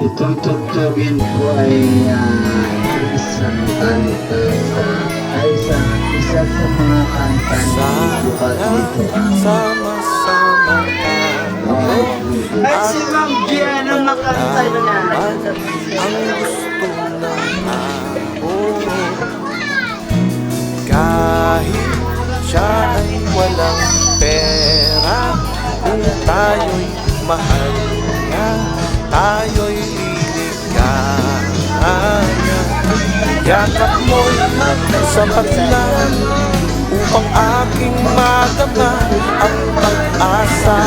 Itong tugtugin ko ay isang kanta isa sa mga kanta na bukas dito. Sama-sama tayo. Ay, si Ma'am Gian ang makanta na. Ang gusto ng tao. Kahit siya ay walang pera, kung tayo'y mahal niya, tayo'y liligaya. Yakap mo'y sapat lang upang aking madama ang pag-asa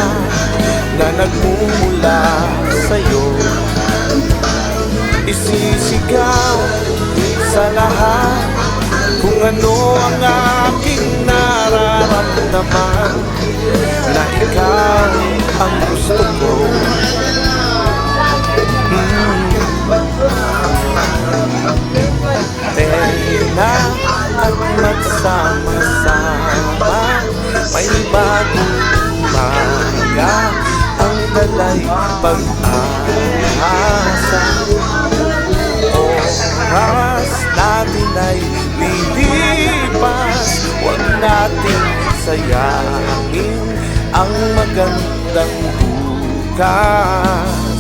na nagmumula sa'yo. Isisigaw sa lahat kung ano ang aking nararamdaman, na ikaw ang gusto ko. Tena at magsama-sama, may bagong umaga, ang dalay pag-asa. Oras natin ay lilipas, huwag natin sayangin ang magandang bukas.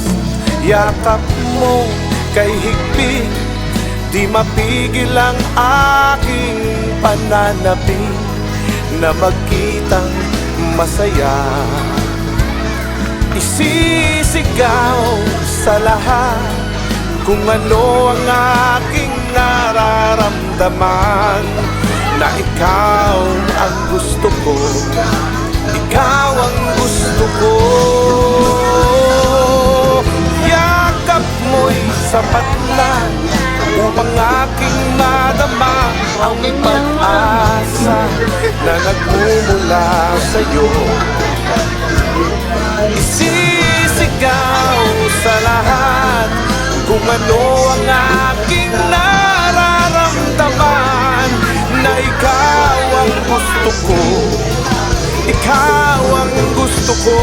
Yakap mo kay higpit, di mapigil ang aking pananapin na magkitang masaya. Isisigaw sa lahat kung ano ang aking nararamdaman, na ikaw ang gusto ko, ikaw ang gusto ko. Yakap mo'y sapat lang upang aking madama ang pag-asa na nagmumula sa'yo. Isisigaw sa lahat kung ano ang aking nararamdaman, na ikaw ang gusto ko, ikaw ang gusto ko.